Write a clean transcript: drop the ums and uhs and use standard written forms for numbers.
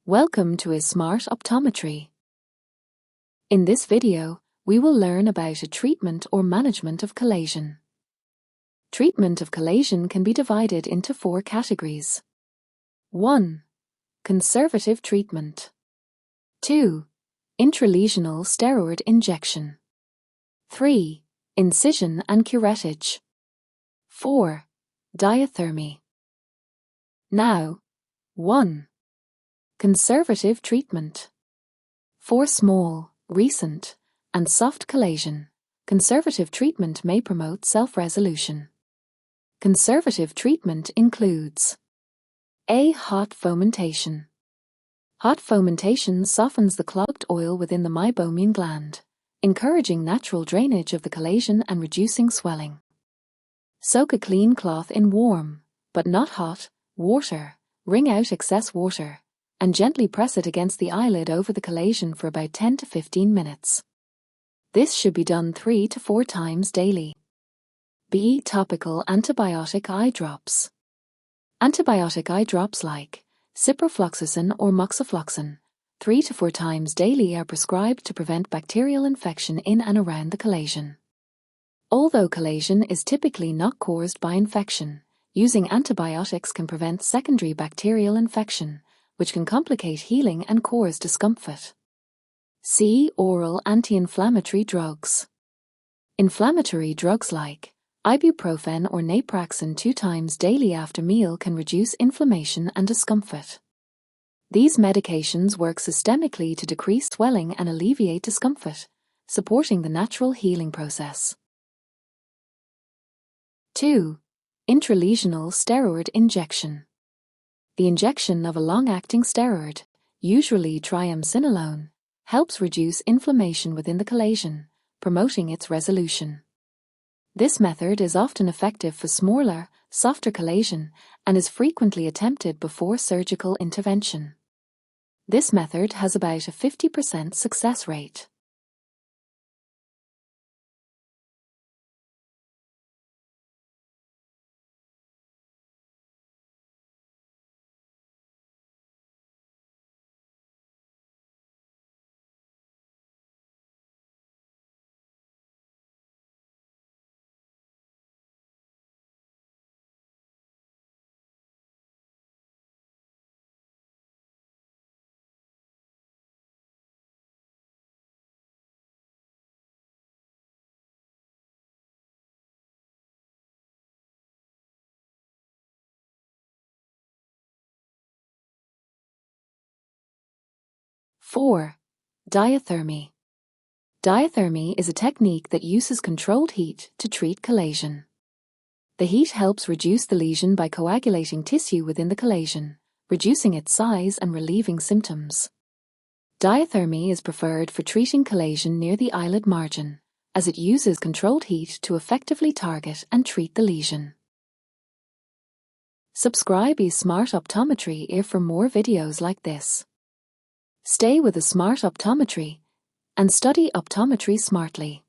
Welcome to a Smart Optometry. In this video, we will learn about a treatment or management of chalazion. Treatment of chalazion can be divided into 4 categories. 1. Conservative treatment. 2. Intralesional steroid injection. 3. Incision and curettage. 4. Diathermy. Now, 1. Conservative treatment. For small, recent, and soft chalazion, conservative treatment may promote self-resolution. Conservative treatment includes A. Hot fomentation. Hot fomentation softens the clogged oil within the meibomian gland, encouraging natural drainage of the chalazion and reducing swelling. Soak a clean cloth in warm, but not hot, water, wring out excess water, and gently press it against the eyelid over the chalazion for about 10 to 15 minutes. This should be done 3 to 4 times daily. B. Topical antibiotic eye drops. Antibiotic eye drops like ciprofloxacin or moxifloxacin, 3 to 4 times daily are prescribed to prevent bacterial infection in and around the chalazion. Although chalazion is typically not caused by infection, using antibiotics can prevent secondary bacterial infection, which can complicate healing and cause discomfort. C. Oral anti-inflammatory drugs. Inflammatory drugs like ibuprofen or naproxen 2 times daily after meal can reduce inflammation and discomfort. These medications work systemically to decrease swelling and alleviate discomfort, supporting the natural healing process. 2. Intralesional steroid injection. The injection of a long-acting steroid, usually triamcinolone, helps reduce inflammation within the chalazion, promoting its resolution. This method is often effective for smaller, softer chalazion and is frequently attempted before surgical intervention. This method has about a 50% success rate. Four. Diathermy. Diathermy is a technique that uses controlled heat to treat chalazion. The heat helps reduce the lesion by coagulating tissue within the chalazion, reducing its size and relieving symptoms. Diathermy is preferred for treating chalazion near the eyelid margin, as it uses controlled heat to effectively target and treat the lesion. Subscribe to Smart Optometry for more videos like this. Stay with a Smart Optometry and study optometry smartly.